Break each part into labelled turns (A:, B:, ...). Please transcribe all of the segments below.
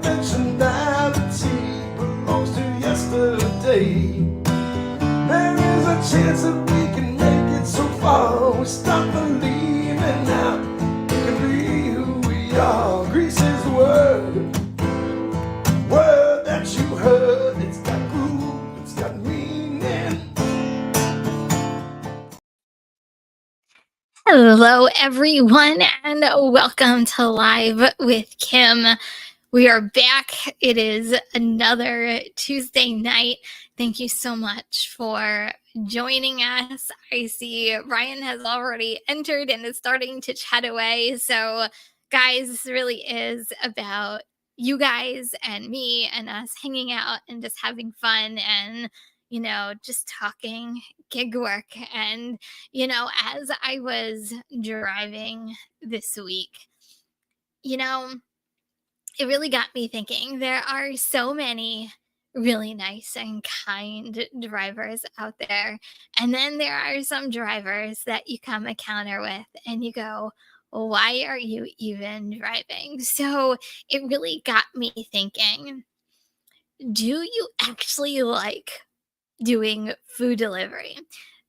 A: intentionality belongs to yesterday. There is a chance that we can make it so far. We stop believing now we can be who we are. Greece is the word that you heard. It's got groove, it's got meaning.
B: Hello, everyone, and welcome to Live with Kim. We are back. It is another Tuesday night. Thank you so much for joining us. I see Ryan has already entered and is starting to chat away. So, guys, this really is about you guys and me and us hanging out and just having fun and just talking gig work. And as I was driving this week, you know, it really got me thinking. There are so many really nice and kind drivers out there. And then there are some drivers that you come encounter with and you go, why are you even driving? So it really got me thinking, do you actually like doing food delivery?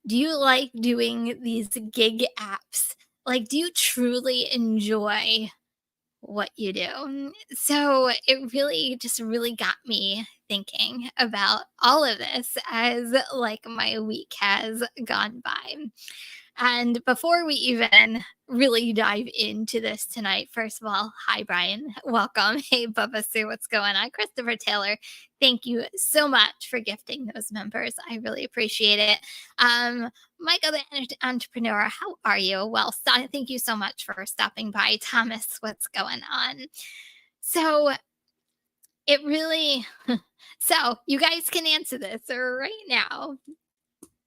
B: Do you like doing these gig apps? Like, do you truly enjoy what you do? So it really got me thinking about all of this as like my week has gone by. And before we even really dive into this tonight, first of all, hi, Brian. Welcome. Hey, Bubba Sue, what's going on? Christopher Taylor, thank you so much for gifting those members. I really appreciate it. Michael, the entrepreneur, how are you? Well, thank you so much for stopping by. Thomas, what's going on? So it really, so you guys can answer this right now.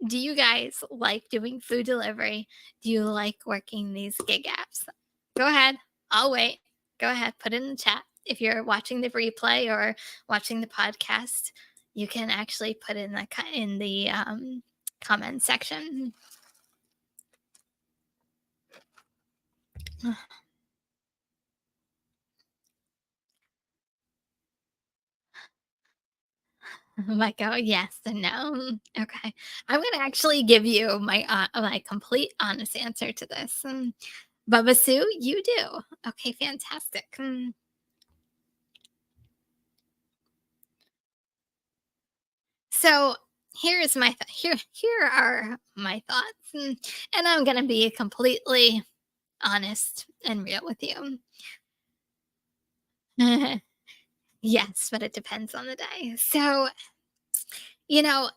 B: Do you guys like doing food delivery? Do you like working these gig apps? Go ahead. I'll wait. Go ahead. Put it in the chat. If you're watching the replay or watching the podcast, you can actually put in the comment section. Michael, yes and no. Okay. I'm going to actually give you my complete honest answer to this. Bubba Sue, you do. Okay, fantastic. So here's my here are my thoughts, and I'm going to be completely honest and real with you. Yes, but it depends on the day. So, you know,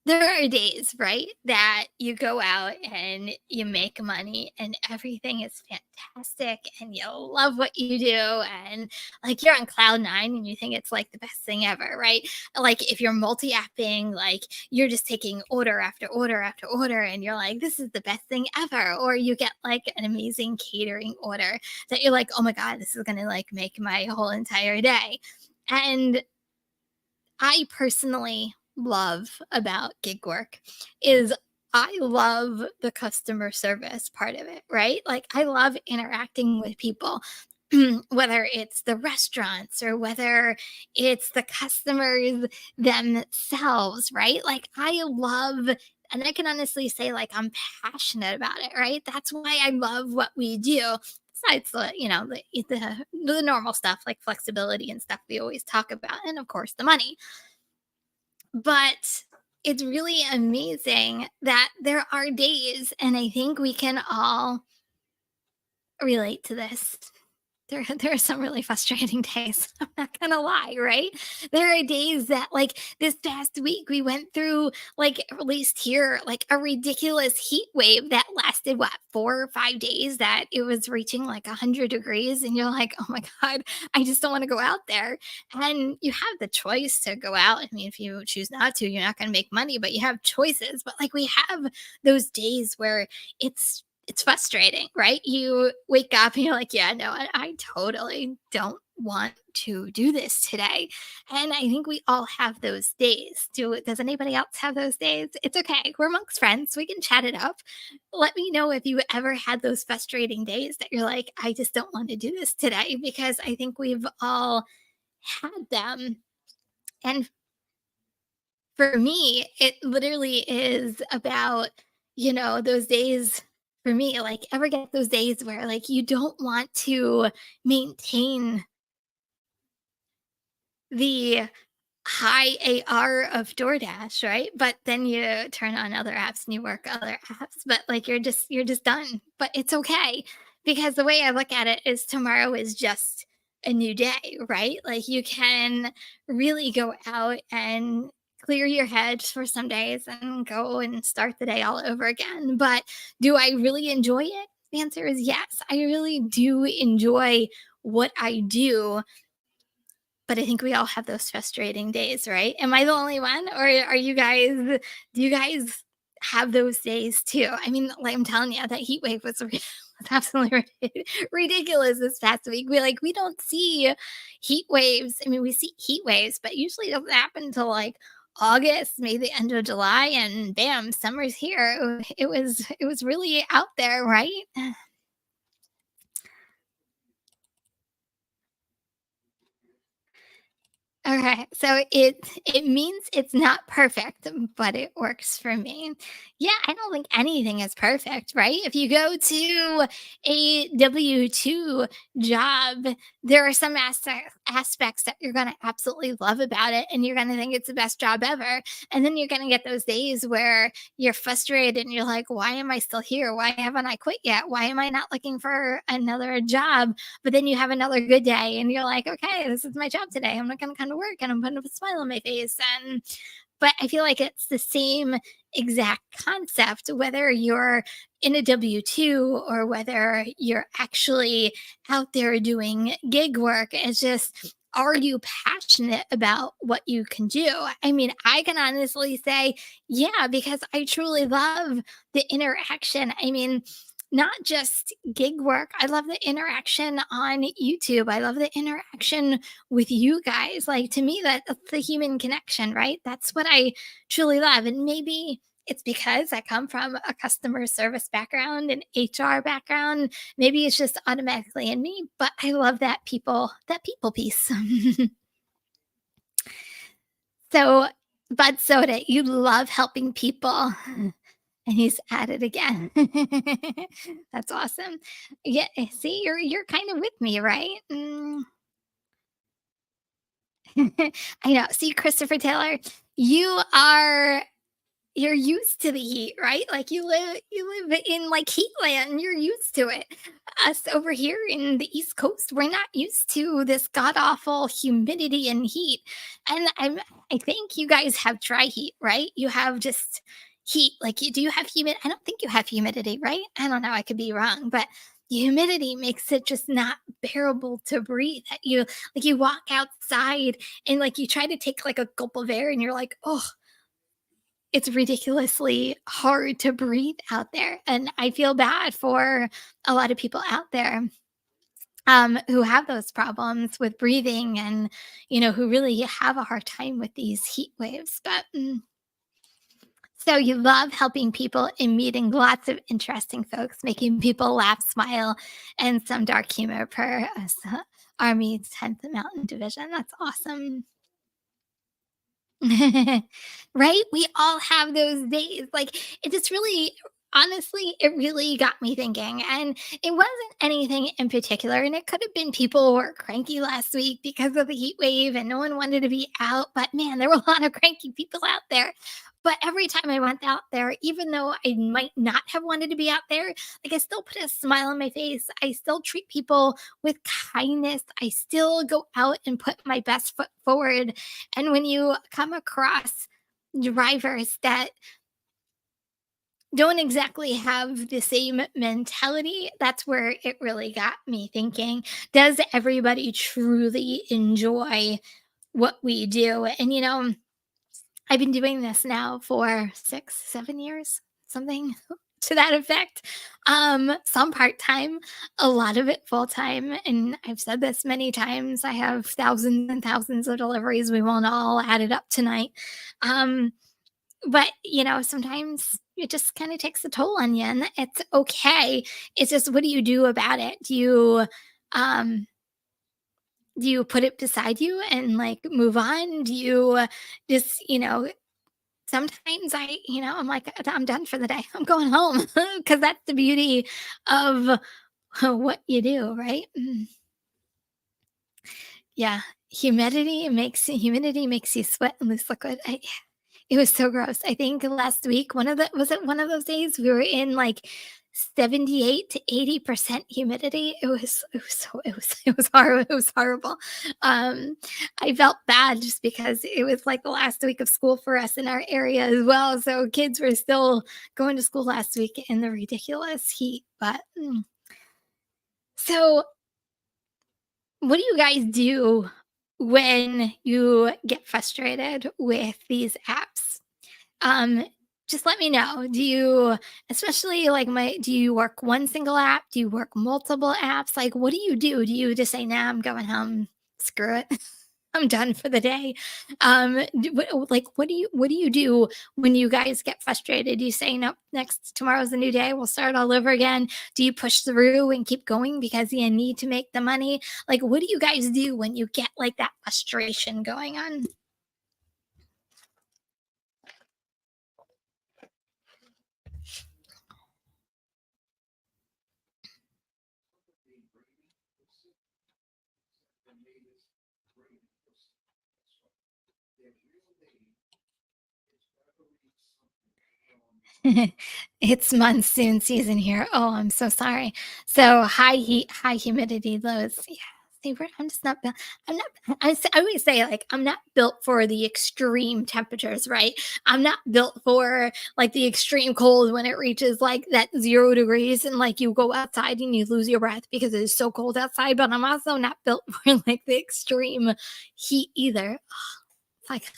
B: there are days, right, that you go out and you make money and everything is fantastic and you love what you do and like you're on cloud nine and you think it's like the best thing ever, right? Like if you're multi-apping, like you're just taking order after order after order and you're like, this is the best thing ever. Or you get like an amazing catering order that you're like, oh my God, this is gonna like make my whole entire day. And I personally love about gig work is I love the customer service part of it, right? Like I love interacting with people. Whether it's the restaurants or whether it's the customers themselves, right? Like I love, and I can honestly say like I'm passionate about it, right? That's why I love what we do. Besides the normal stuff like flexibility and stuff we always talk about, and of course the money. But it's really amazing that there are days, and I think we can all relate to this. There are some really frustrating days. I'm not gonna lie, right? There are days that, like this past week, we went through, like at least here, like a ridiculous heat wave that lasted what 4 or 5 days. That it was reaching like 100 degrees, and you're like, oh my God, I just don't want to go out there. And you have the choice to go out. I mean, if you choose not to, you're not gonna make money, but you have choices. But like we have those days where it's it's frustrating, right? You wake up and you're like, yeah, no, I totally don't want to do this today. And I think we all have those days. Does anybody else have those days? It's okay. We're amongst friends. We can chat it up. Let me know if you ever had those frustrating days that you're like, I just don't want to do this today, because I think we've all had them. And for me, it literally is about, those days. For me, like, ever get those days where, like, you don't want to maintain the high AR of DoorDash, right? But then you turn on other apps and you work other apps, but like you're just done. But it's okay, because the way I look at it is tomorrow is just a new day, right? Like, you can really go out and clear your head for some days and go and start the day all over again. But do I really enjoy it? The answer is yes. I really do enjoy what I do, but I think we all have those frustrating days, right? Am I the only one, or do you guys have those days too? I mean, like, I'm telling you, that heat wave was was absolutely ridiculous this past week. We don't see heat waves. I mean, we see heat waves, but usually it doesn't happen until like August, maybe the end of July, and bam, summer's here. It was really out there, right? Okay, so it means it's not perfect, but it works for me. Yeah, I don't think anything is perfect, right? If you go to a W-2 job, there are some aspects that you're going to absolutely love about it, and you're going to think it's the best job ever. And then you're going to get those days where you're frustrated and you're like, why am I still here? Why haven't I quit yet? Why am I not looking for another job? But then you have another good day and you're like, okay, this is my job today. I'm not going to come to work and I'm putting a smile on my face. And but I feel like it's the same exact concept, whether you're in a W 2 or whether you're actually out there doing gig work. It's just, are you passionate about what you can do? I mean, I can honestly say, yeah, because I truly love the interaction. I mean, not just gig work. I love the interaction on YouTube. I love the interaction with you guys. Like, to me, that's the human connection, right? That's what I truly love. And maybe it's because I come from a customer service background and HR background. Maybe it's just automatically in me, but I love that people piece. So, Bud Soda, you love helping people. And he's at it again. That's awesome. Yeah, see, you're kind of with me, right? I know. See, Christopher Taylor, you are you're used to the heat, right? Like, you live in like heat land, you're used to it. Us over here in the East Coast, we're not used to this god awful humidity and heat. And I think you guys have dry heat, right? You have just heat. Like, do you have humid? I don't think you have humidity, right? I don't know. I could be wrong, but the humidity makes it just not bearable to breathe. That you walk outside and like you try to take like a gulp of air and you're like, oh, it's ridiculously hard to breathe out there, and I feel bad for a lot of people out there, who have those problems with breathing and, who really have a hard time with these heat waves, but, so you love helping people and meeting lots of interesting folks, making people laugh, smile, and some dark humor per Army 10th Mountain Division. That's awesome. Right? We all have those days. Like, it just really, honestly, it really got me thinking. And it wasn't anything in particular. And it could have been people who were cranky last week because of the heat wave and no one wanted to be out. But man, there were a lot of cranky people out there. But every time I went out there, even though I might not have wanted to be out there, like, I still put a smile on my face. I still treat people with kindness. I still go out and put my best foot forward. And when you come across drivers that don't exactly have the same mentality, that's where it really got me thinking, does everybody truly enjoy what we do? And, I've been doing this now for 6, 7 years, something. to that effect. Some part-time, a lot of it full-time, and I've said this many times, I have thousands and thousands of deliveries, we won't all add it up tonight. Um, but, sometimes it just kinda takes a toll on you, and it's okay. It's just what do you do about it? Um do you put it beside you and, like, move on? Do you just, sometimes I'm like, I'm done for the day. I'm going home because that's the beauty of what you do, right? Yeah. Humidity makes you sweat and lose liquid. It was so gross. I think last week, was it one of those days we were in like 78 to 80% humidity. It was horrible. Um, I felt bad just because it was like the last week of school for us in our area as well. So kids were still going to school last week in the ridiculous heat. But so what do you guys do when you get frustrated with these apps? Um, just let me know. Especially like do you work one single app? Do you work multiple apps? Like, what do you do? Do you just say, nah, I'm going home, screw it? I'm done for the day. What do you do when you guys get frustrated? Do you say, nope, next tomorrow's a new day, we'll start all over again? Do you push through and keep going because you need to make the money? Like, what do you guys do when you get like that frustration going on? It's monsoon season here. Oh, I'm so sorry. So high heat, high humidity lows. Yeah. See, I'm just not built. I'm not. I always say like I'm not built for the extreme temperatures, right? I'm not built for like the extreme cold when it reaches like that 0 degrees and like you go outside and you lose your breath because it is so cold outside. But I'm also not built for like the extreme heat either. It's like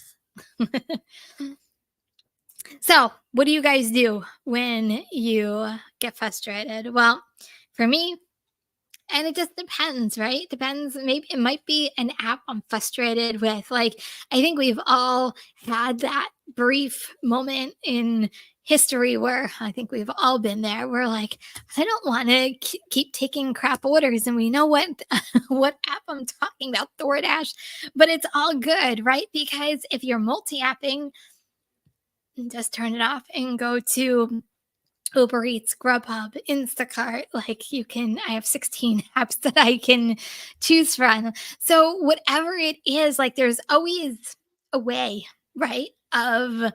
B: So, what do you guys do when you get frustrated? Well, for me, and it just depends, right? Depends. Maybe it might be an app I'm frustrated with. Like, I think we've all had that brief moment in history where I think we've all been there. We're like, I don't want to keep taking crap orders, and we know what what app I'm talking about, DoorDash. But it's all good, right? Because if you're multi-apping, just turn it off and go to Uber Eats, Grubhub, Instacart. Like I have 16 apps that I can choose from. So, whatever it is, like there's always a way, right? Of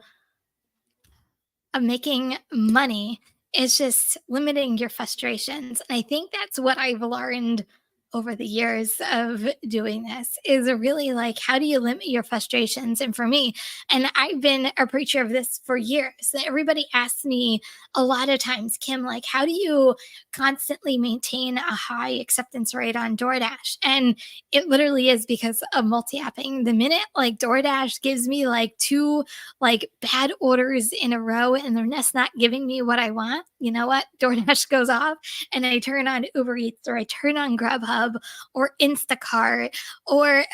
B: making money. It's just limiting your frustrations. And I think that's what I've learned over the years of doing this is really like how do you limit your frustrations. And for me, and I've been a preacher of this for years, everybody asks me a lot of times, Kim, like how do you constantly maintain a high acceptance rate on DoorDash? And it literally is because of multi-apping. The minute like DoorDash gives me like two like bad orders in a row and they're just not giving me what I want, you know what? DoorDash goes off and I turn on Uber Eats or I turn on Grubhub or Instacart or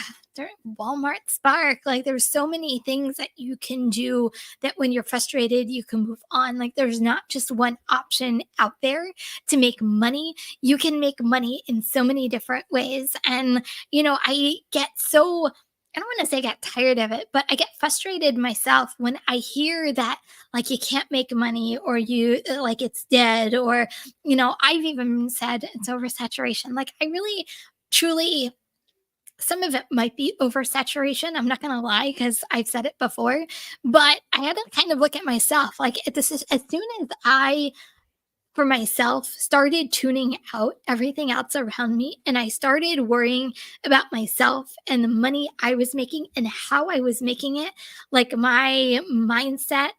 B: Walmart Spark. Like there's so many things that you can do that when you're frustrated, you can move on. Like there's not just one option out there to make money. You can make money in so many different ways. And, I get so I don't want to say I get tired of it, but I get frustrated myself when I hear that like you can't make money or you like it's dead or I've even said it's oversaturation. Like I really truly some of it might be oversaturation. I'm not going to lie because I've said it before, but I had to kind of look at myself like this is as soon as I for myself started tuning out everything else around me and I started worrying about myself and the money I was making and how I was making it, like my mindset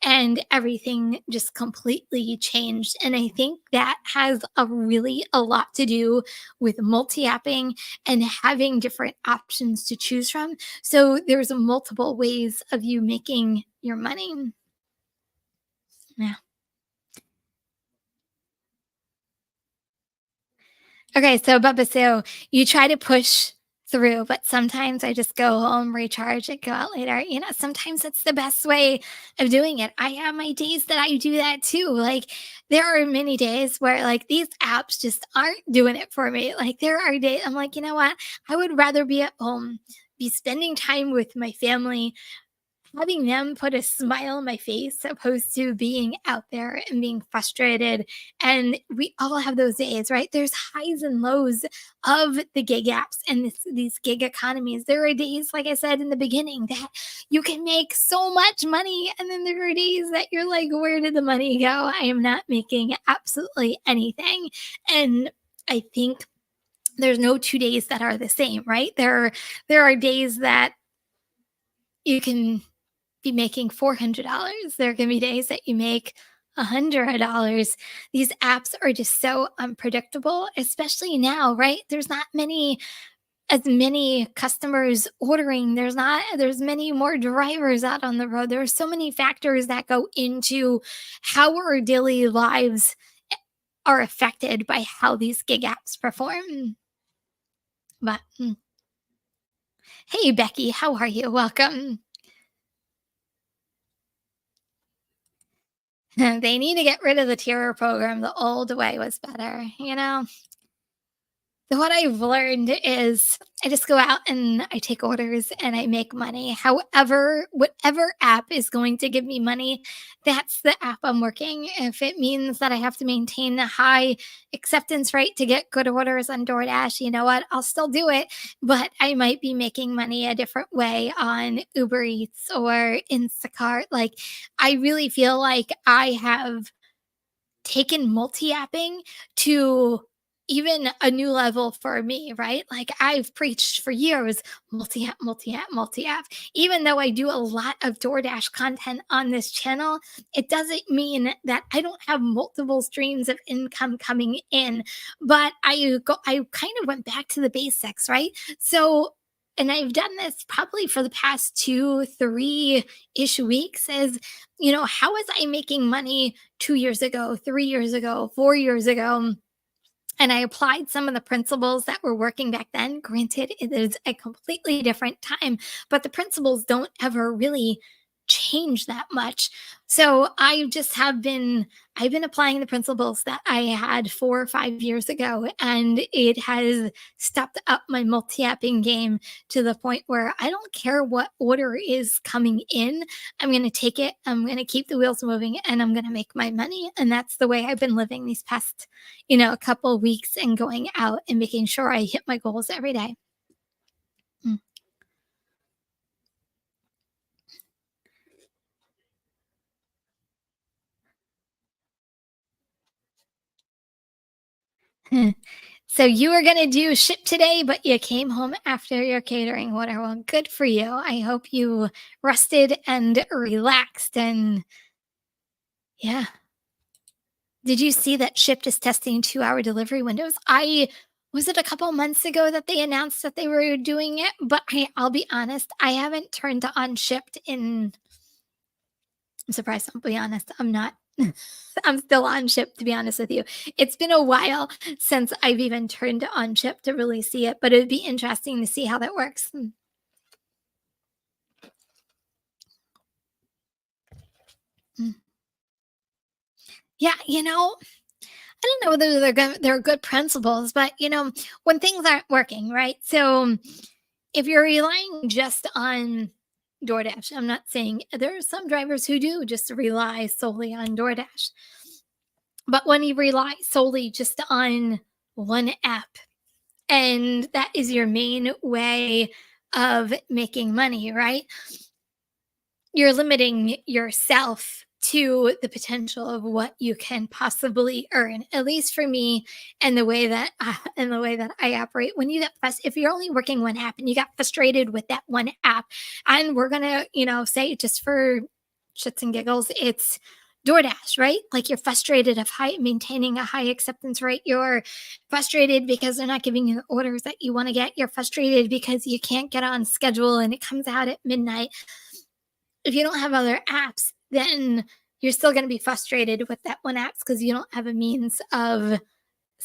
B: and everything just completely changed. And I think that has a lot to do with multi-apping and having different options to choose from. So there's multiple ways of you making your money. Yeah. Okay, so Bubba Sue, you try to push through, but sometimes I just go home, recharge, and go out later. Sometimes it's the best way of doing it. I have my days that I do that too. Like, there are many days where, like, these apps just aren't doing it for me. Like, there are days I'm like, you know what? I would rather be at home, be spending time with my family, having them put a smile on my face opposed to being out there and being frustrated. And we all have those days, right? There's highs and lows of the gig apps and these gig economies. There are days, like I said in the beginning, that you can make so much money. And then there are days that you're like, where did the money go? I am not making absolutely anything. And I think there's no 2 days that are the same, right? There are days that you can be making $400. There can be days that you make $100. These apps are just so unpredictable, especially now, right? There's not many as many customers ordering. There's many more drivers out on the road. There are so many factors that go into how our daily lives are affected by how these gig apps perform. But hey, Becky, how are you? Welcome. They need to get rid of the tier program. The old way was better. What I've learned is I just go out and I take orders and I make money. However, whatever app is going to give me money, that's the app I'm working. If it means that I have to maintain a high acceptance rate to get good orders on DoorDash, you know what? I'll still do it, but I might be making money a different way on Uber Eats or Instacart. Like, I really feel like I have taken multi-apping to even a new level for me, right? Like, I've preached for years, multi-app, multi-app, multi-app. Even though I do a lot of DoorDash content on this channel, it doesn't mean that I don't have multiple streams of income coming in. But I kind of went back to the basics, right? So, and I've done this probably for the past 2, 3-ish weeks, is, how was I making money 2 years ago, 3 years ago, 4 years ago? And I applied some of the principles that were working back then. Granted, it is a completely different time, but the principles don't ever really change that much. So I've been applying the principles that I had 4 or 5 years ago, and it has stepped up my multi-apping game to the point where I don't care what order is coming in. I'm going to take it. I'm going to keep the wheels moving and I'm going to make my money. And that's the way I've been living these past a couple of weeks, and going out and making sure I hit my goals every day. Mm. So you were going to do ship today, but you came home after your catering order. Well, good for you. I hope you rested and relaxed. And yeah, did you see that Shipt is testing 2-hour delivery windows? I was it a couple months ago that they announced that they were doing it, but I'll be honest, I haven't turned on Shipt in. I'm surprised. I'll be honest. I'm not. I'm still on Ship, to be honest with you. It's been a while since I've even turned on Ship to really see it, but it'd be interesting to see how that works. Mm. Yeah, I don't know whether they're good principles, but when things aren't working, right? So if you're relying just on DoorDash, I'm not saying there are some drivers who do just rely solely on DoorDash, but when you rely solely just on one app, and that is your main way of making money, right? You're limiting yourself to the potential of what you can possibly earn, at least for me. And the way that I operate, when you get if you're only working one app and you got frustrated with that one app, and we're gonna say, just for shits and giggles, it's DoorDash, right? Like, you're frustrated of maintaining a high acceptance rate. You're frustrated because they're not giving you the orders that you want to get. You're frustrated because you can't get on schedule and it comes out at midnight. If you don't have other apps, then you're still going to be frustrated with that one app because you don't have a means of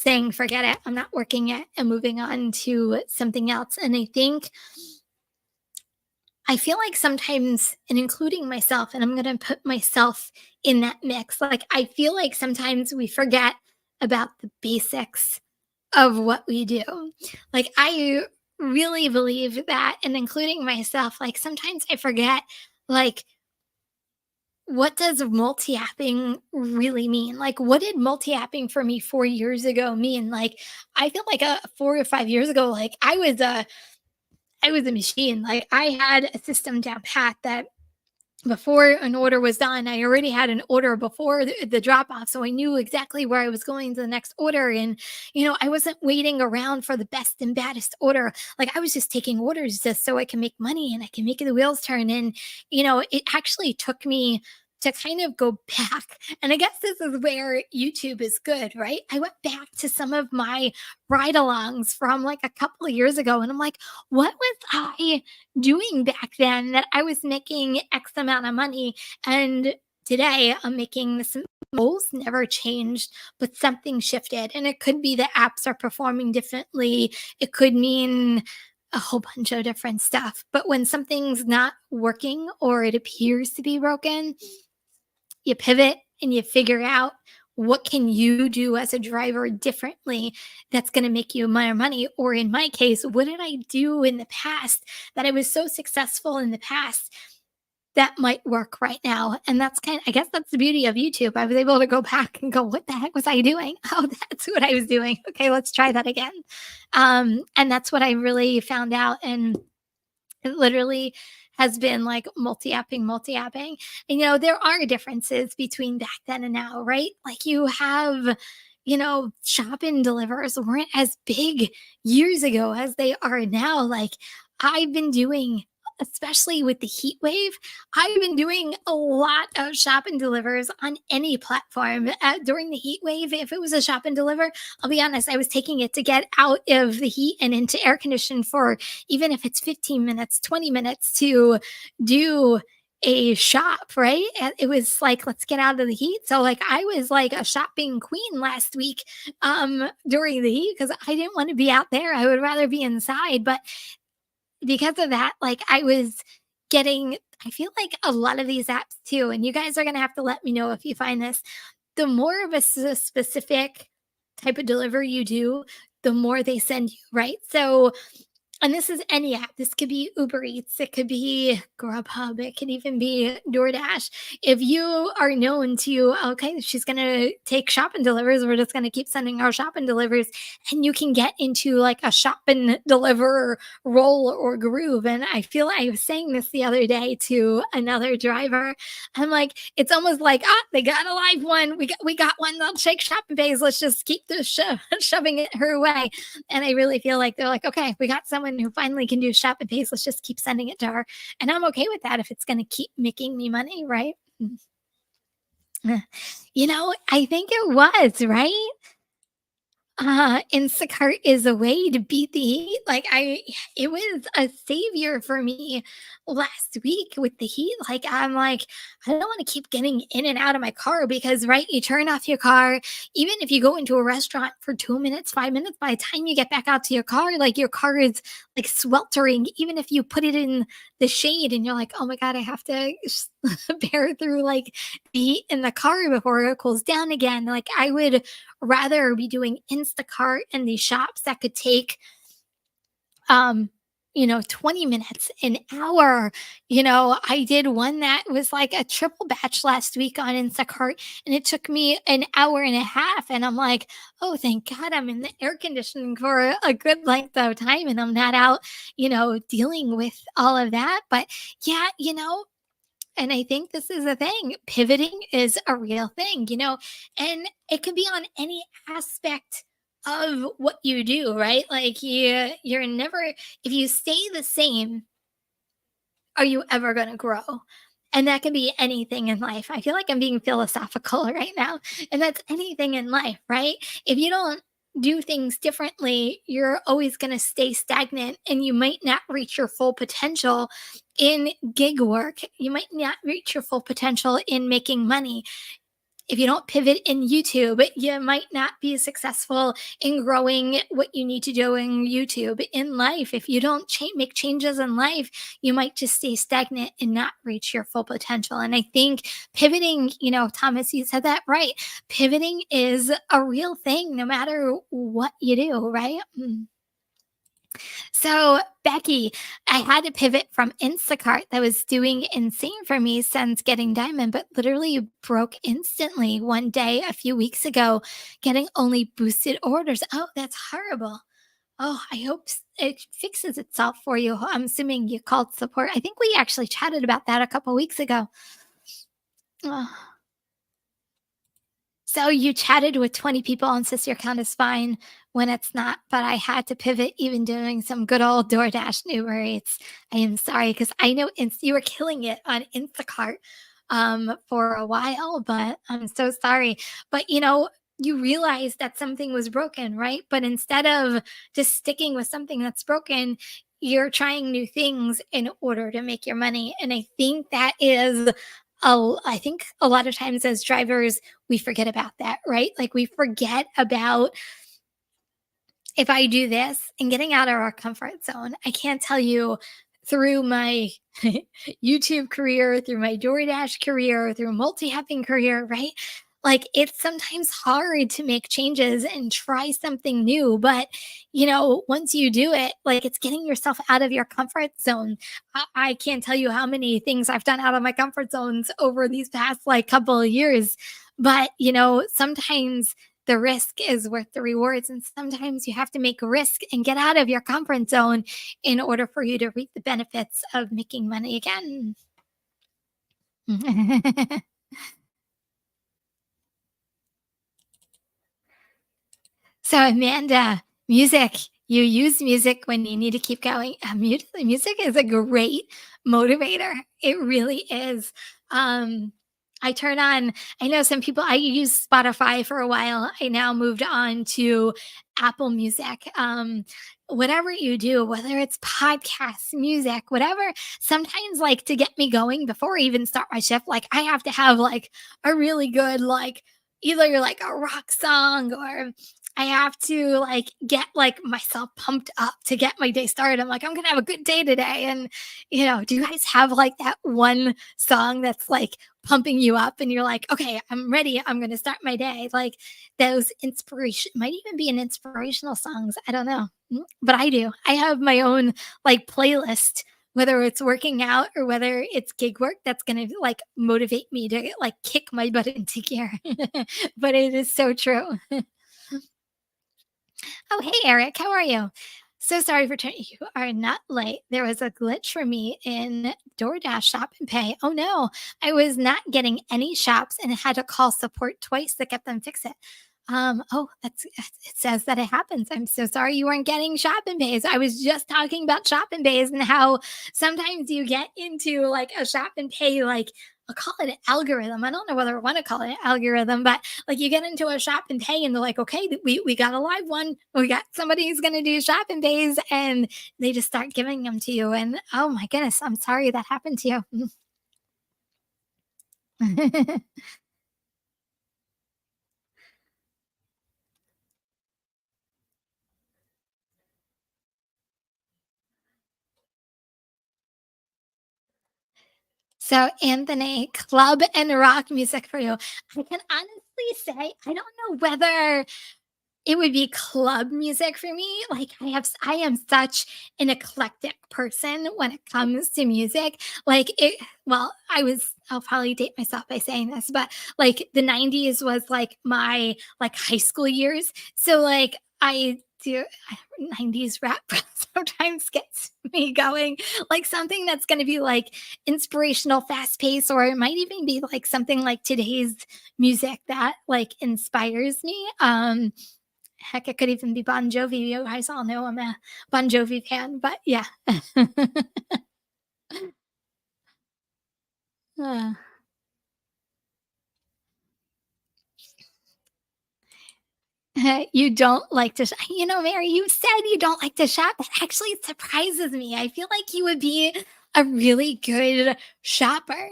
B: saying, forget it, I'm not working it, and moving on to something else. And I feel like sometimes, and including myself, and I'm going to put myself in that mix, like I feel like sometimes we forget about the basics of what we do. Like I really believe that, and including myself, like sometimes I forget, like, what does multi-apping really mean? Like, what did multi-apping for me 4 years ago mean? Like, I feel like 4 or 5 years ago, like I was a machine. Like I had a system down pat that before an order was done, I already had an order before the drop off. So I knew exactly where I was going to the next order. And, I wasn't waiting around for the best and baddest order. Like I was just taking orders just so I can make money and I can make the wheels turn. And, it actually took me to kind of go back. And I guess this is where YouTube is good, right? I went back to some of my ride alongs from like a couple of years ago. And I'm like, what was I doing back then that I was making X amount of money? And today I'm making this. Goals never changed, but something shifted. And it could be the apps are performing differently. It could mean a whole bunch of different stuff. But when something's not working or it appears to be broken, you pivot and you figure out what can you do as a driver differently that's going to make you more money. Or in my case, what did I do in the past that I was so successful in the past that might work right now? And I guess that's the beauty of YouTube. I was able to go back and go, what the heck was I doing? Oh, that's what I was doing. Okay, let's try that again. And that's what I really found out. And it literally has been like multi-apping, multi-apping. And, there are differences between back then and now, right? Like you have, shop and delivers weren't as big years ago as they are now. Like I've been doing, especially with the heat wave, I've been doing a lot of shop and delivers on any platform. During the heat wave, if it was a shop and deliver, I'll be honest, I was taking it to get out of the heat and into air condition for, even if it's 15 minutes, 20 minutes, to do a shop, right? And it was like, let's get out of the heat. So like I was like a shopping queen last week during the heat because I didn't want to be out there. I would rather be inside. But because of that, like I was getting, I feel like a lot of these apps too, and you guys are going to have to let me know if you find this, the more of a specific type of delivery you do, the more they send you, right? So, and this is any app. This could be Uber Eats, it could be Grubhub, it could even be DoorDash. If you are known to, okay, she's going to take shop and delivers, we're just going to keep sending our shop and delivers, and you can get into like a shop and deliver role or groove. And I feel I was saying this the other day to another driver. I'm like, it's almost like, they got a live one. We got one. They'll shake shop and pays. Let's just keep shoving it her way. And I really feel like they're like, okay, we got someone who finally can do shop and pays. Let's just keep sending it to her. And I'm okay with that if it's going to keep making me money, right? I think it was, right? Instacart is a way to beat the heat. Like it was a savior for me last week with the heat. Like I'm like, I don't want to keep getting in and out of my car because, right, you turn off your car. Even if you go into a restaurant for 2 minutes, 5 minutes, by the time you get back out to your car, like your car is like sweltering. Even if you put it in the shade and you're like, oh my God, I have to bear through like the heat in the car before it cools down again. Like I would rather be doing Instacart and these shops that could take 20 minutes, an hour. I did one that was like a triple batch last week on Instacart, and it took me an hour and a half. And I'm like, oh, thank God I'm in the air conditioning for a good length of time and I'm not out, dealing with all of that. But yeah, and I think this is a thing. Pivoting is a real thing, and it can be on any aspect of what you do, right? Like you're never, if you stay the same, are you ever going to grow? And that can be anything in life. I feel like I'm being philosophical right now. And that's anything in life, right? If you don't do things differently, you're always going to stay stagnant and you might not reach your full potential in gig work. You might not reach your full potential in making money. if you don't pivot in YouTube, you might not be successful in growing what you need to do in YouTube. In life, if you don't make changes in life, you might just stay stagnant and not reach your full potential. And I think pivoting, Thomas, you said that right. Pivoting is a real thing no matter what you do, right? So, Becky, I had to pivot from Instacart that was doing insane for me since getting Diamond, but literally broke instantly one day a few weeks ago, getting only boosted orders. Oh, that's horrible. Oh, I hope it fixes itself for you. I'm assuming you called support. I think we actually chatted about that a couple weeks ago. Oh. So you chatted with 20 people and says your account is fine when it's not, but I had to pivot even doing some good old DoorDash and Uber Eats. I am sorry because I know you were killing it on Instacart for a while, but I'm so sorry. But you realized that something was broken, right? But instead of just sticking with something that's broken, you're trying new things in order to make your money. And I think that is I think a lot of times as drivers, we forget about that, right? Like we forget about if I do this and getting out of our comfort zone. I can't tell you through my YouTube career, through my DoorDash career, through multi-happing career, right? Like it's sometimes hard to make changes and try something new, but once you do it, like it's getting yourself out of your comfort zone. I can't tell you how many things I've done out of my comfort zones over these past like couple of years, but sometimes the risk is worth the rewards. And sometimes you have to make a risk and get out of your comfort zone in order for you to reap the benefits of making money again. So, Amanda, music. You use music when you need to keep going. Music is a great motivator. It really is. Um, I turn on, I know some people, I used Spotify for a while. I now moved on to Apple Music. Whatever you do, whether it's podcasts, music, whatever, sometimes like to get me going before I even start my shift, like I have to have like a really good, like either like a rock song or I have to like get like myself pumped up to get my day started. I'm like, I'm gonna have a good day today. And do you guys have like that one song that's like pumping you up and you're like, okay, I'm ready. I'm gonna start my day. Like those inspiration might even be an inspirational songs. I don't know. But I do. I have my own like playlist, whether it's working out or whether it's gig work, that's gonna like motivate me to like kick my butt into gear. But it is so true. Oh, hey, Eric. How are you? So sorry for turning. You are not late. There was a glitch for me in DoorDash Shop and Pay. Oh no, I was not getting any shops and had to call support twice to get them fix it. Oh, it says that it happens. I'm so sorry you weren't getting shop and pays. I was just talking about shop and pays and how sometimes you get into like a shop and pay, like I'll call it an algorithm. I don't know whether I want to call it an algorithm, but like you get into a shop and pay and they're like, okay, we got a live one. We got somebody who's going to do shop and pays and they just start giving them to you. And oh my goodness, I'm sorry that happened to you. So, Anthony, club and rock music for you. I can honestly say I don't know whether it would be club music for me. Like I am such an eclectic person when it comes to music. Like I'll probably date myself by saying this, but like the 90s was like my like high school years. So like I do 90s rap sometimes gets me going. Like something that's going to be like inspirational, fast paced, or it might even be like something like today's music that like inspires me. Heck, it could even be Bon Jovi. You guys all know I'm a Bon Jovi fan, but yeah. Uh, you don't like to, Mary, you said you don't like to shop. That actually surprises me. I feel like you would be a really good shopper.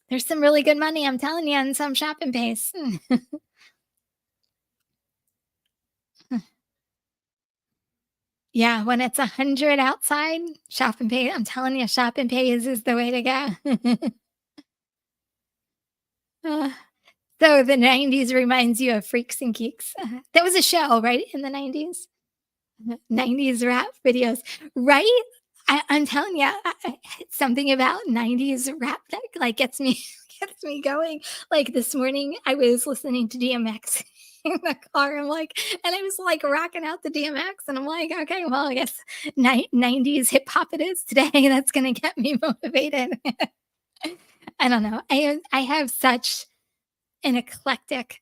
B: There's some really good money, I'm telling you, on some shopping pays. Yeah, when it's 100 outside, shop and pay. I'm telling you, shop and pay is the way to go. Uh, so the 90s reminds you of Freaks and Geeks. That was a show, right, in the 90s? 90s rap videos, right? I'm telling you, it's something about 90s rap that like gets me gets me going. Like this morning, I was listening to DMX in the car. I'm like, and I was like rocking out the DMX, and I'm like, okay, well, I guess 90s hip hop it is today. That's gonna get me motivated. I don't know. I have such an eclectic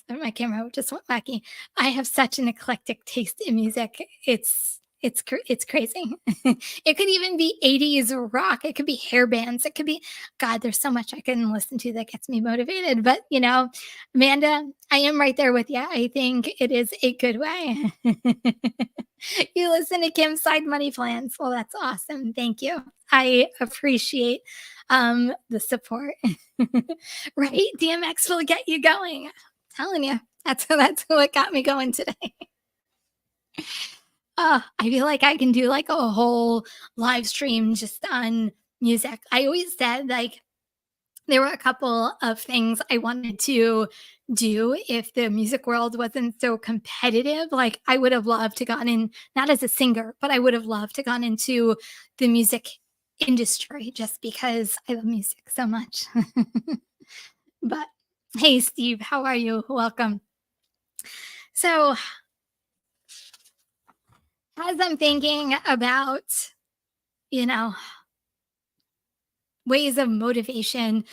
B: my camera just went wacky. I have such an eclectic taste in music. It's crazy. It could even be 80s rock. It could be hair bands. It could be God, there's so much I can listen to that gets me motivated. But, Amanda, I am right there with you. I think it is a good way. You listen to Kim's Side Money Plans. Well, that's awesome. Thank you. I appreciate the support. Right? DMX will get you going. I'm telling you. That's what got me going today. I feel like I can do like a whole live stream just on music. I always said like there were a couple of things I wanted to do if the music world wasn't so competitive. Like I would have loved to gone in, not as a singer, but I would have loved to gone into the music industry just because I love music so much. But hey, Steve, how are you? Welcome. So, as I'm thinking about, you know, ways of motivation,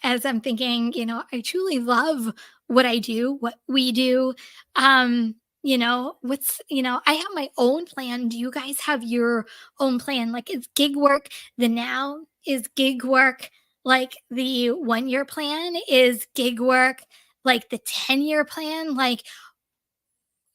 B: as I'm thinking, I truly love what I do, what we do. I have my own plan. Do you guys have your own plan? Like, is gig work the now? Is gig work like the 1 year plan? Is gig work like the 10-year plan? Like,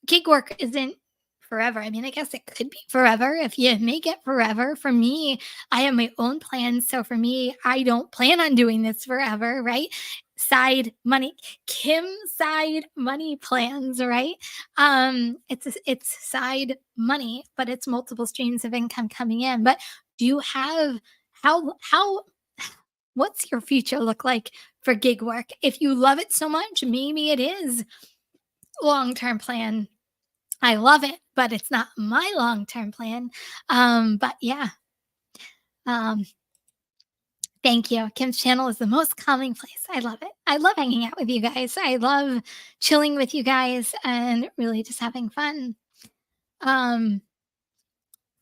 B: gig work isn't forever. I mean, I guess it could be forever if you make it forever. For me, I have my own plans. So for me, I don't plan on doing this forever, right? Side money, Kim side money plans, right? It's side money, but it's multiple streams of income coming in. But do you have how what's your future look like for gig work? If you love it so much, maybe it is long-term plan. I love it, but it's not my long-term plan. But yeah, um, thank you. Kim's channel is the most calming place. I love it. I love hanging out with you guys. I love chilling with you guys and really just having fun. Um,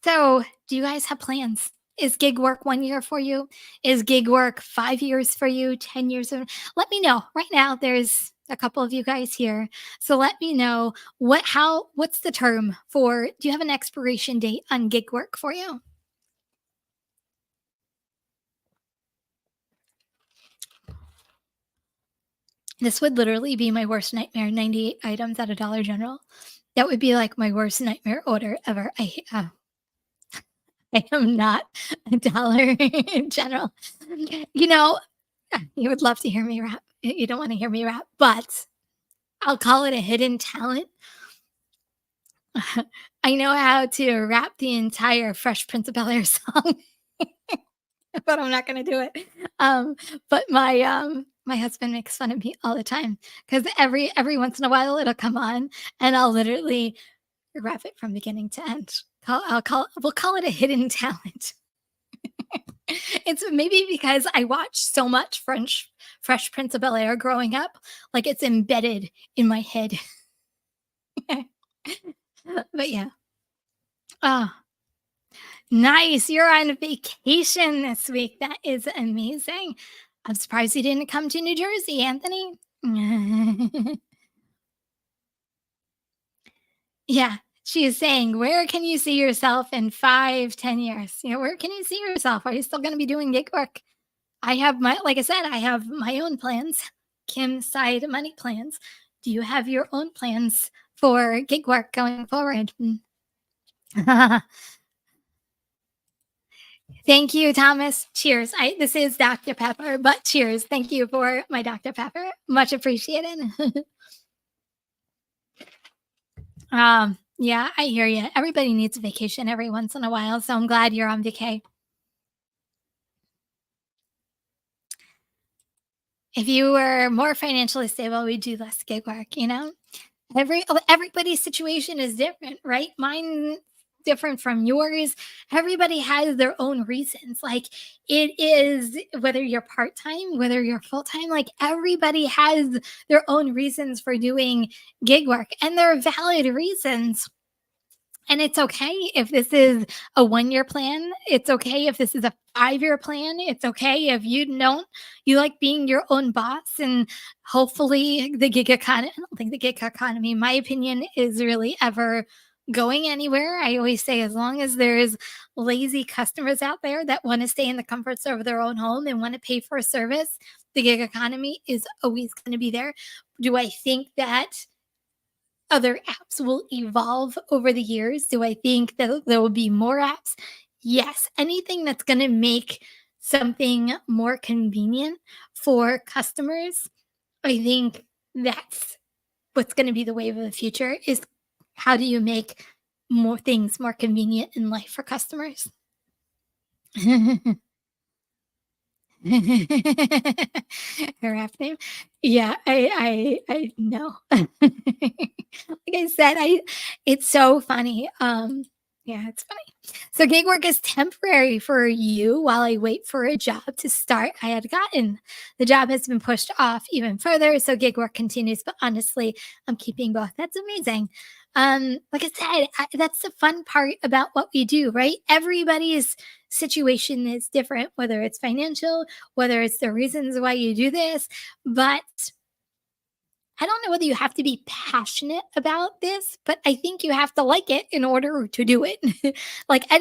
B: so do you guys have plans? Is gig work 1 year for you? Is gig work 5 years for you? 10 years? Let me know. Right now, there's a couple of you guys here. So let me know what's the term for, do you have an expiration date on gig work for you? This would literally be my worst nightmare, 98 items at a Dollar General. That would be like my worst nightmare order ever. I am not a Dollar General. You know, you would love to hear me rap. You don't want to hear me rap, but I'll call it a hidden talent. I know how to rap the entire Fresh Prince of Bel-Air song, but I'm not gonna do it. But my husband makes fun of me all the time because every once in a while it'll come on and I'll literally rap it from beginning to end. We'll call it a hidden talent. It's maybe because I watched so much Fresh Prince of Bel-Air growing up, like it's embedded in my head. But yeah. Oh, nice. You're on vacation this week. That is amazing. I'm surprised you didn't come to New Jersey, Anthony. Yeah, she is saying, where can you see yourself in 5, 10 years? Where can you see yourself? Are you still going to be doing gig work? Like I said, I have my own plans, Kim side money plans. Do you have your own plans for gig work going forward? Thank you, Thomas. Cheers. This is Dr. Pepper, but cheers. Thank you for my Dr. Pepper. Much appreciated. Yeah, I hear you. Everybody needs a vacation every once in a while, so I'm glad you're on vacay. If you were more financially stable, we'd do less gig work, you know? Everybody's situation is different, right? Mine different from yours. Everybody has their own reasons. Like it is whether you're part-time, whether you're full-time, like everybody has their own reasons for doing gig work and they're valid reasons. And it's okay if this is a 1 year plan. It's okay if this is a 5 year plan. It's okay if you like being your own boss. And hopefully, the gig economy, I don't think the gig economy, in my opinion, is really ever going anywhere. I always say, as long as there's lazy customers out there that want to stay in the comforts of their own home and want to pay for a service, the gig economy is always going to be there. Do I think that other apps will evolve over the years? Do I think that there will be more apps? Yes. Anything that's going to make something more convenient for customers, I think that's what's going to be the wave of the future is how do you make more things more convenient in life for customers? Her rap name? Yeah, I know. Like I said, I it's so funny. Yeah, it's funny. So gig work is temporary for you while I wait for a job to start I had gotten. The job has been pushed off even further, so gig work continues, but honestly, I'm keeping both. That's amazing. Like I said, that's the fun part about what we do, right? Everybody's situation is different, whether it's financial, whether it's the reasons why you do this, but I don't know whether you have to be passionate about this, but I think you have to like it in order to do it. Like I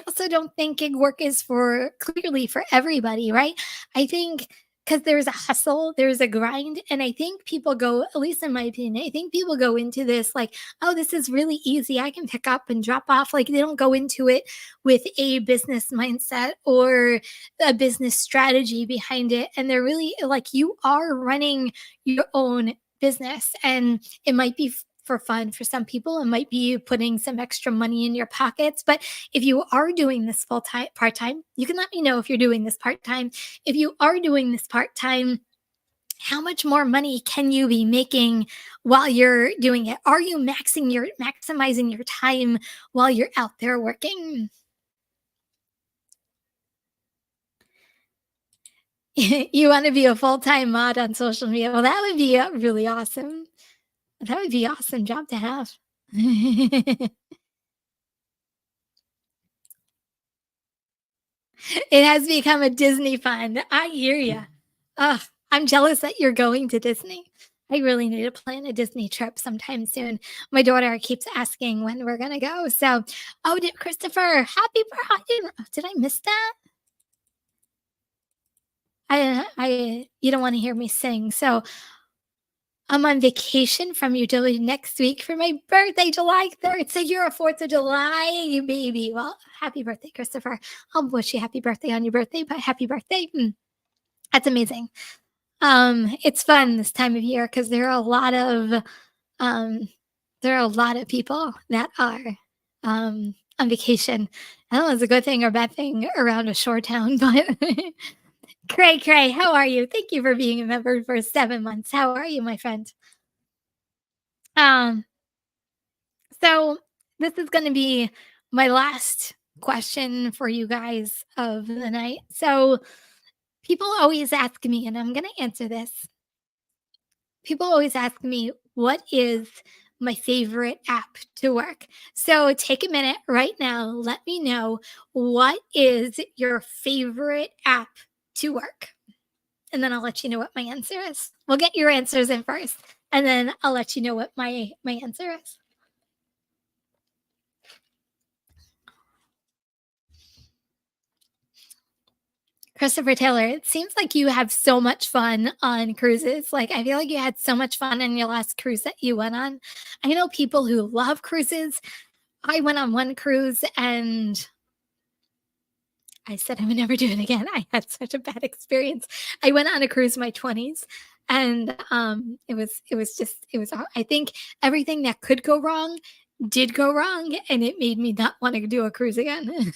B: also don't think gig work is for clearly for everybody, right? I think because there's a hustle, there's a grind, and I think people go, at least in my opinion, I think people go into this like, oh, this is really easy. I can pick up and drop off. Like they don't go into it with a business mindset or a business strategy behind it. And they're really like, you are running your own business and it might be for fun for some people. It might be you putting some extra money in your pockets, but if you are doing this full time part-time, you can let me know if you're doing this part-time. If you are doing this part-time, how much more money can you be making while you're doing it? Are you maximizing your time while you're out there working? You want to be a full-time mod on social media? Well, that would be really awesome. That would be awesome job to have. It has become a Disney fund. I hear you. Ugh, I'm jealous that you're going to Disney. I really need to plan a Disney trip sometime soon. My daughter keeps asking when we're gonna go. So, oh, Christopher, happy birthday! Did I miss that? You don't want to hear me sing. So, I'm on vacation from utility next week for my birthday, July 3rd. So you're a 4th of July baby. Well, happy birthday, Christopher. I'll wish you happy birthday on your birthday, but happy birthday. That's amazing. It's fun this time of year because um there are a lot of people that are on vacation. I don't know if it's a good thing or bad thing around a shore town, but Cray, how are you? Thank you for being a member for 7 months. How are you, my friend? Um, So this is going to be my last question for you guys of the night. So people always ask me, and I'm going to answer this. People always ask me, what is my favorite app to work? So take a minute right now. Let me know what is your favorite app to work? And then I'll let you know what my answer is. We'll get your answers in first, and then I'll let you know what my answer is. Christopher Taylor, it seems like you have so much fun on cruises. Like, I feel like you had so much fun on your last cruise that you went on. I know people who love cruises. I went on one cruise and I said I would never do it again. I had such a bad experience. I went on a cruise in my 20s and it was just it was I think everything that could go wrong did go wrong and it made me not want to do a cruise again.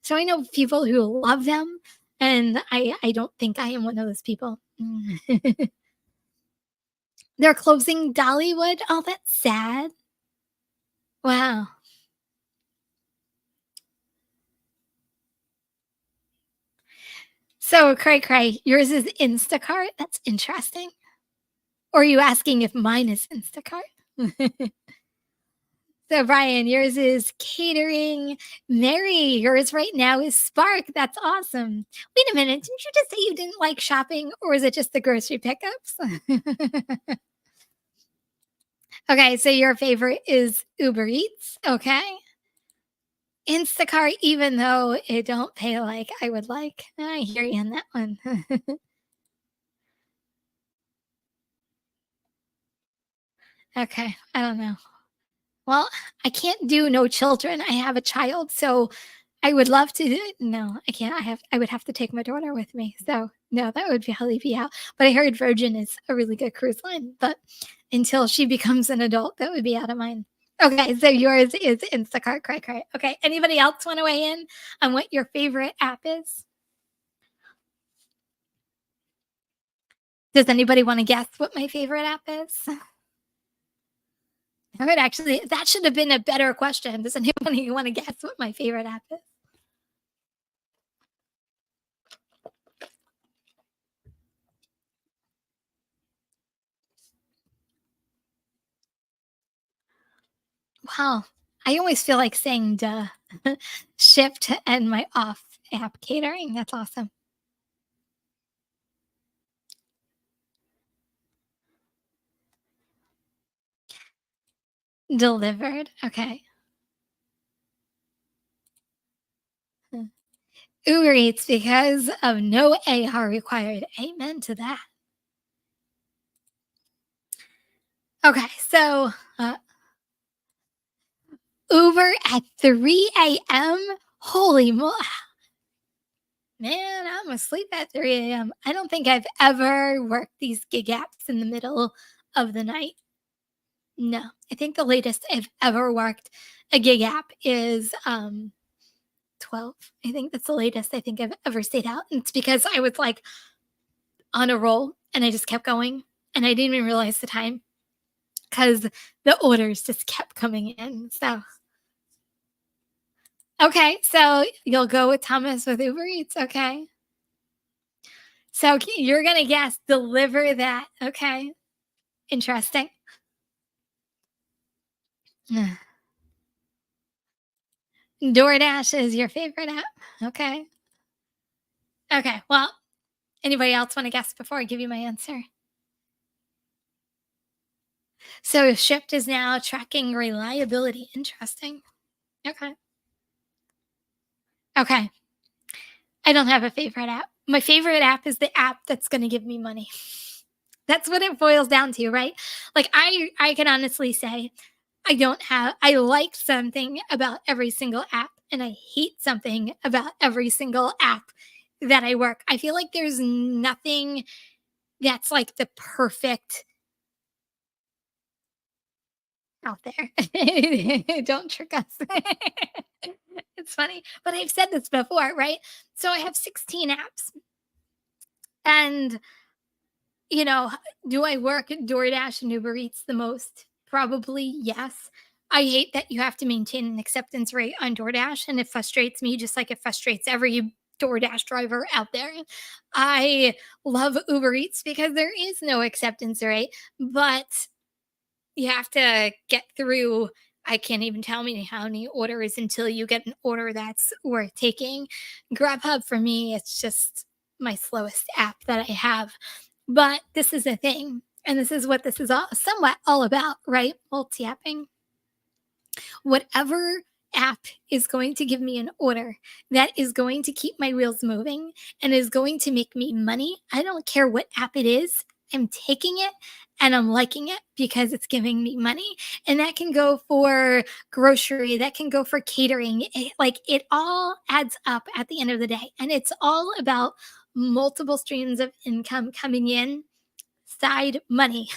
B: So I know people who love them and I don't think I am one of those people. They're closing Dollywood. Oh, that's sad. Wow. So cray cray, yours is Instacart. That's interesting. Or are you asking if mine is Instacart? So Brian, yours is catering. Mary, yours right now is Spark. That's awesome. Wait a minute, didn't you just say you didn't like shopping, or is it just the grocery pickups? Okay, so your favorite is Uber Eats. Okay. Instacart, even though it don't pay like I would like. I hear you on that one. Okay, I don't know. Well, I can't do no children. I have a child, so I would love to no, I can't. I would have to take my daughter with me. So, no, that would probably be out. But I heard Virgin is a really good cruise line, but until she becomes an adult, that would be out of mine. Okay, so yours is Instacart, cray cray. Okay, anybody else wanna weigh in on what your favorite app is? Does anybody wanna guess what my favorite app is? I would actually that should have been a better question. Does anybody wanna guess what my favorite app is? Wow. I always feel like saying duh. Shift and my off app catering. That's awesome. Delivered. Okay. Hmm. Uber Eats because of no AR required. Amen to that. Okay. So Uber at 3 a.m. Holy man, I'm asleep at 3 a.m. I don't think I've ever worked these gig apps in the middle of the night. No, I think the latest I've ever worked a gig app is 12. I think that's the latest I think I've ever stayed out. And it's because I was like on a roll and I just kept going and I didn't even realize the time because the orders just kept coming in. So, okay. So you'll go with Thomas with Uber Eats. Okay. So you're going to guess deliver that. Okay. Interesting. DoorDash is your favorite app. Okay. Okay. Well, anybody else want to guess before I give you my answer? So Shift is now tracking reliability. Interesting. Okay. Okay. I don't have a favorite app. My favorite app is the app that's going to give me money. That's what it boils down to, right? Like I can honestly say I like something about every single app and I hate something about every single app that I work. I feel like there's nothing that's like the perfect out there. Don't trick us. It's funny, but I've said this before, right? So I have 16 apps and do I work at DoorDash and Uber Eats the most? Probably yes. I hate that you have to maintain an acceptance rate on DoorDash, and it frustrates me just like it frustrates every DoorDash driver out there. I love Uber Eats because there is no acceptance rate, but you have to get through. I can't even tell me how many orders until you get an order that's worth taking. Grubhub for me, it's just my slowest app that I have. But this is a thing, and this is what this is all somewhat all about, right? Multi-apping. Whatever app is going to give me an order that is going to keep my wheels moving and is going to make me money. I don't care what app it is. am taking it and I'm liking it because it's giving me money. And that can go for grocery, that can go for catering. Like it all adds up at the end of the day. And it's all about multiple streams of income coming in, side money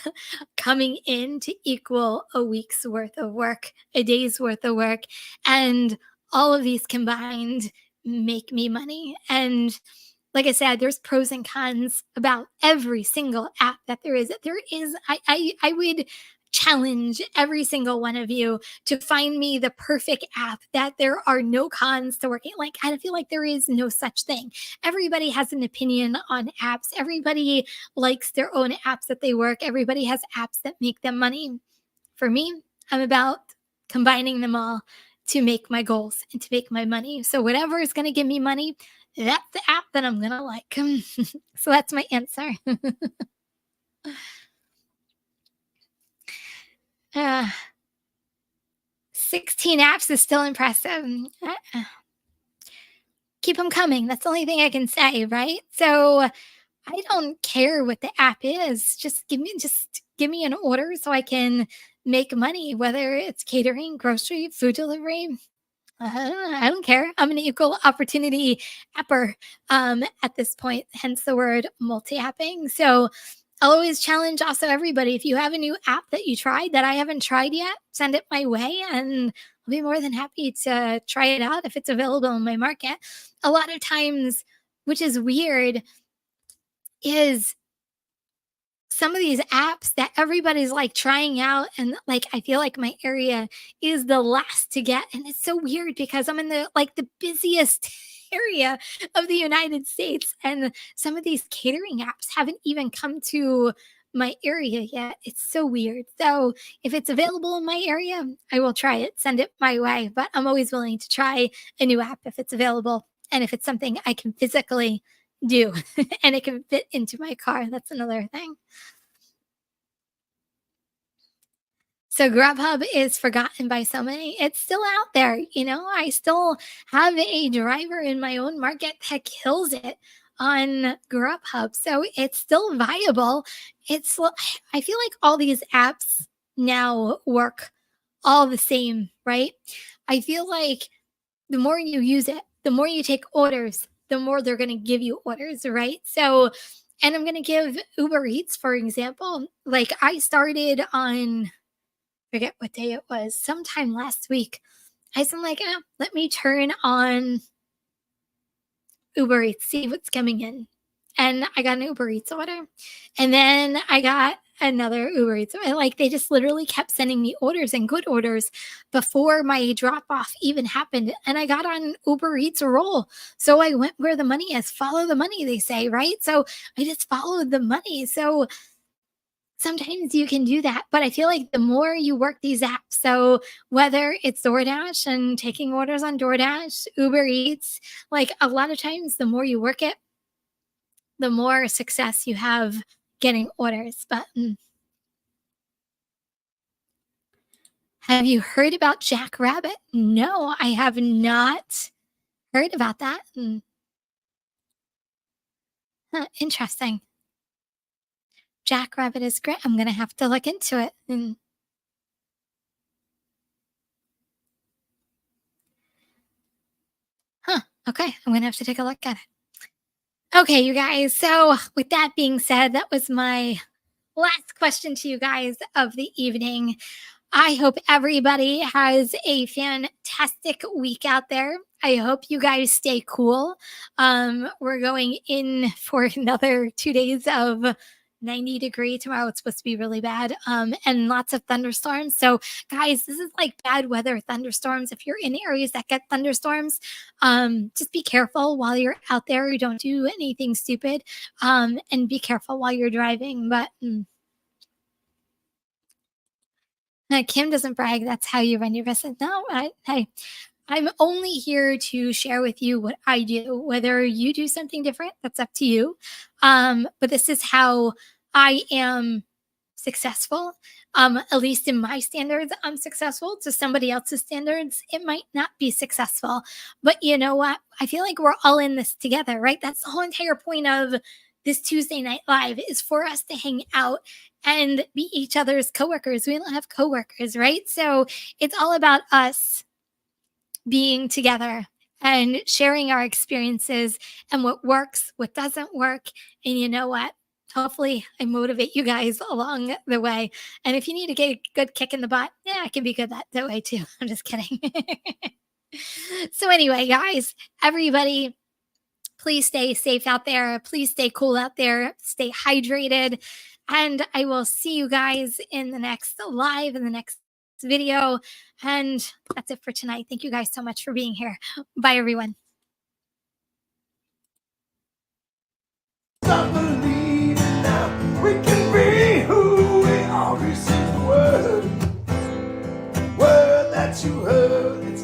B: coming in to equal a week's worth of work, a day's worth of work. And all of these combined make me money. And like I said, there's pros and cons about every single app that there is. I would challenge every single one of you to find me the perfect app that there are no cons to working. Like, I feel like there is no such thing. Everybody has an opinion on apps. Everybody likes their own apps that they work. Everybody has apps that make them money. For me, I'm about combining them all to make my goals and to make my money. So whatever is going to give me money, that's the app that I'm going to like. So that's my answer. uh, 16 apps is still impressive. Keep them coming. That's the only thing I can say, right? So I don't care what the app is. Just give me an order so I can make money, whether it's catering, grocery, food delivery. I don't care. I'm an equal opportunity apper at this point, hence the word multi-apping. So I'll always challenge also everybody. If you have a new app that you tried that I haven't tried yet, send it my way and I'll be more than happy to try it out if it's available in my market. A lot of times, which is weird, is some of these apps that everybody's like trying out, and like I feel like my area is the last to get, and it's so weird because I'm in the busiest area of the United States, and some of these catering apps haven't even come to my area yet. It's so weird. So if it's available in my area, I will try it, send it my way, but I'm always willing to try a new app if it's available and if it's something I can physically do and it can fit into my car. That's another thing. So Grubhub is forgotten by so many. It's still out there, you know. I still have a driver in my own market that kills it on Grubhub. So it's still viable. I feel like all these apps now work all the same, right? I feel like the more you use it, the more you take orders, the more they're going to give you orders, right? So, and I'm going to give Uber Eats, for example. Like I started on, forget what day it was, sometime last week. I said, like, let me turn on Uber Eats, see what's coming in. And I got an Uber Eats order. And then I got another Uber Eats. Like they just literally kept sending me orders and good orders before my drop off even happened. And I got on Uber Eats a roll. So I went where the money is. Follow the money, they say, right? So I just followed the money. So sometimes you can do that, but I feel like the more you work these apps, so whether it's DoorDash and taking orders on DoorDash, Uber Eats, like a lot of times the more you work it, the more success you have getting orders. But have you heard about Jackrabbit? No, I have not heard about that. Interesting. Jackrabbit is great. I'm going to have to look into it. Okay. I'm going to have to take a look at it. Okay, you guys. So, with that being said, that was my last question to you guys of the evening. I hope everybody has a fantastic week out there. I hope you guys stay cool. We're going in for another 2 days of 90-degree. Tomorrow it's supposed to be really bad. And lots of thunderstorms. So guys, this is like bad weather thunderstorms. If you're in areas that get thunderstorms, just be careful while you're out there. You don't do anything stupid. And be careful while you're driving. But Kim doesn't brag. That's how you run your business. No, hey, I'm only here to share with you what I do. Whether you do something different, that's up to you. But this is how I am successful. At least in my standards, I'm successful. To somebody else's standards, it might not be successful. But you know what? I feel like we're all in this together, right? That's the whole entire point of this Tuesday Night Live is for us to hang out and be each other's coworkers. We don't have coworkers, right? So it's all about us being together and sharing our experiences and what works, what doesn't work. And you know what? Hopefully, I motivate you guys along the way. And if you need to get a good kick in the butt, yeah, I can be good that way too. I'm just kidding. So, anyway, guys, everybody, please stay safe out there. Please stay cool out there. Stay hydrated. And I will see you guys in the next live, in the next video. And that's it for tonight. Thank you guys so much for being here. Bye, everyone.
A: Stop believing now. We can be who we are. Receive the word that you heard. It's